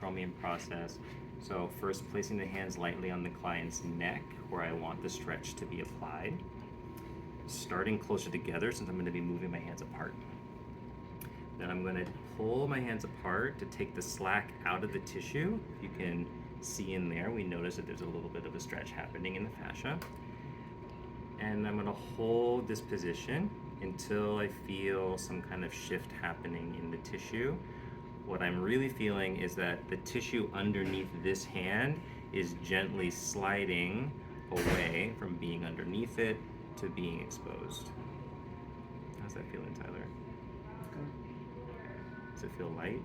Chromium process. So first placing the hands lightly on the client's neck where I want the stretch to be applied. Starting closer together since I'm going to be moving my hands apart. Then I'm going to pull my hands apart to take the slack out of the tissue. You can see in there, we notice that there's a little bit of a stretch happening in the fascia. And I'm going to hold this position until I feel some kind of shift happening in the tissue. What I'm really feeling is that the tissue underneath this hand is gently sliding away from being underneath it to being exposed. How's that feeling, Tyler? Does it feel light?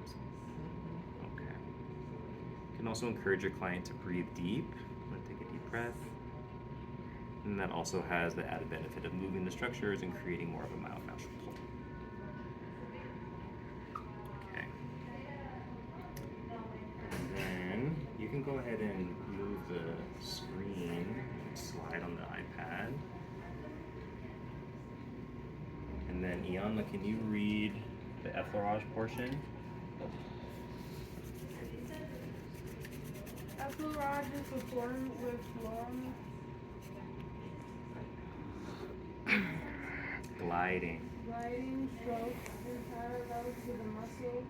Okay. You can also encourage your client to breathe deep. I'm going to take a deep breath. And that also has the added benefit of moving the structures and creating more of a myofascial pull. Okay. And then you can go ahead and move the screen and slide on the iPad. And then Iana, can you read the effleurage portion? Effleurage is performed with long Gliding strokes in parallel to the muscle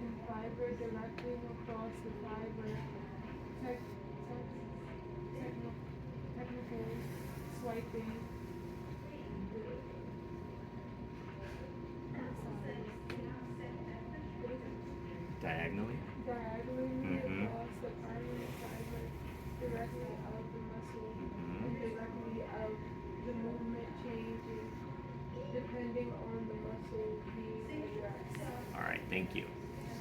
and fiber directly across the fiber. Technical swiping. diagonally. Across the primary fiber directly out the muscle and directly out the movement changing depending on the muscle being addressed. All right, thank you.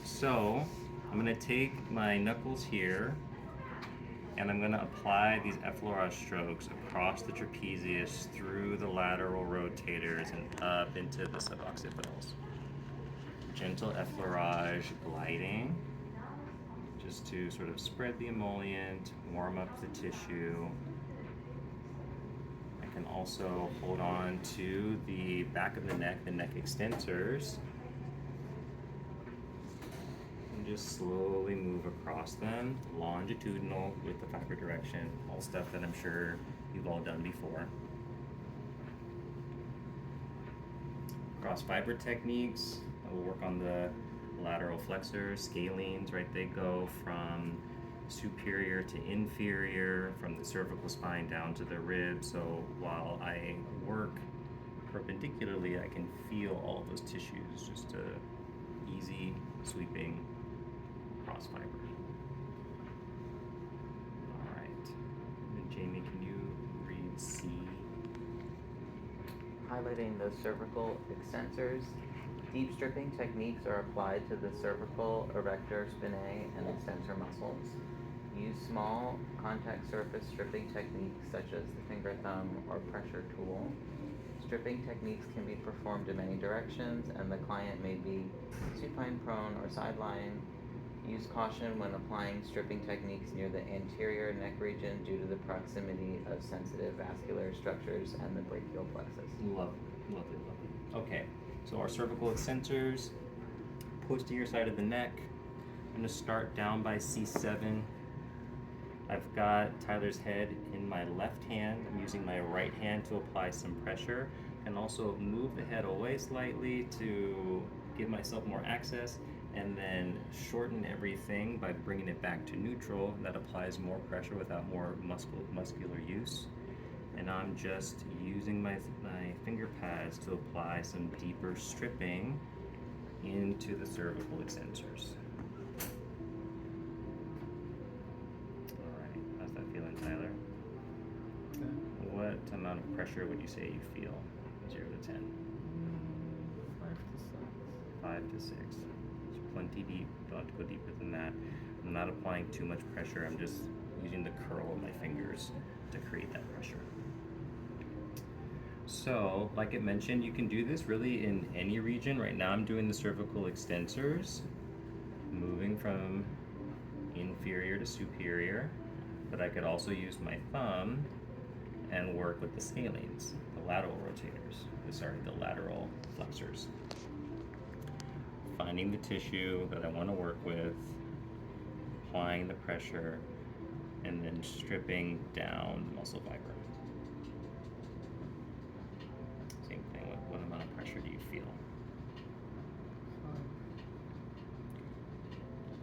So I'm going to take my knuckles here and I'm going to apply these effleurage strokes across the trapezius through the lateral rotators and up into the suboccipitals. Gentle effleurage gliding, just to sort of spread the emollient, warm up the tissue. I can also hold on to the back of the neck extensors, and just slowly move across them, longitudinal with the fiber direction, all stuff that I'm sure you've all done before. Cross fiber techniques, we'll work on the lateral flexors, scalenes, right? They go from superior to inferior, from the cervical spine down to the ribs. So while I work perpendicularly, I can feel all of those tissues, just a easy sweeping cross fiber. All right, and Jamie, can you read C? Highlighting the cervical extensors. Deep stripping techniques are applied to the cervical, erector, spinae, and extensor muscles. Use small contact surface stripping techniques such as the finger thumb or pressure tool. Stripping techniques can be performed in many directions, and the client may be supine prone or sideline. Use caution when applying stripping techniques near the anterior neck region due to the proximity of sensitive vascular structures and the brachial plexus. Lovely, lovely, lovely. Okay, so our cervical extensors, posterior side of the neck. I'm going to start down by C7. I've got Tyler's head in my left hand. I'm using my right hand to apply some pressure and also move the head away slightly to give myself more access, and then shorten everything by bringing it back to neutral. That applies more pressure without more muscular use. And I'm just using my finger pads to apply some deeper stripping into the cervical extensors. All right, how's that feeling, Tyler? What amount of pressure would you say you feel? 0 to 10? 5 to 6. It's plenty deep. Don't have to go deeper than that. I'm not applying too much pressure. I'm just using the curl of my fingers to create that pressure. So, like I mentioned, you can do this really in any region. Right now I'm doing the cervical extensors, moving from inferior to superior, but I could also use my thumb and work with the scalenes, the lateral rotators, the lateral flexors. Finding the tissue that I want to work with, applying the pressure and then stripping down the muscle fiber. Same thing, what amount of pressure do you feel?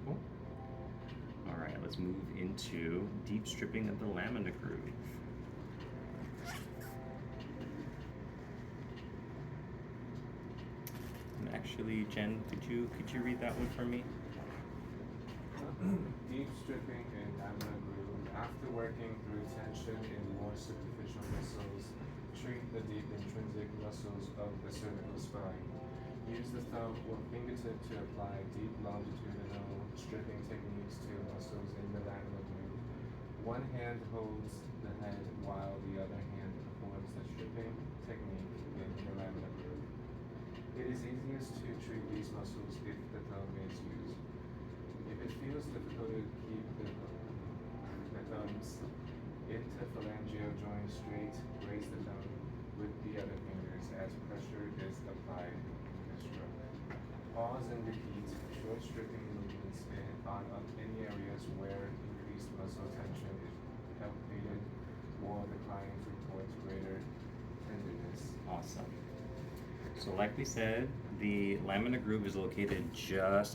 Cool. All right, let's move into deep stripping of the lamina groove. And actually, Jen, could you read that one for me? Deep stripping in lamina groove. After working through tension in more superficial muscles, treat the deep intrinsic muscles of the cervical spine. Use the thumb or fingertip to apply deep longitudinal stripping techniques to muscles in the lamina groove. One hand holds the head while the other hand performs the stripping technique in the lamina groove. It is easiest to treat these muscles if the thumb is used. If it feels difficult to keep the thumbs interphalangeal joint straight, raise the thumb with the other fingers as pressure is applied in the stroke. Pause and repeat short stripping movements on any areas where increased muscle tension is palpated or the client reports greater tenderness. Awesome. So like we said, the lamina groove is located just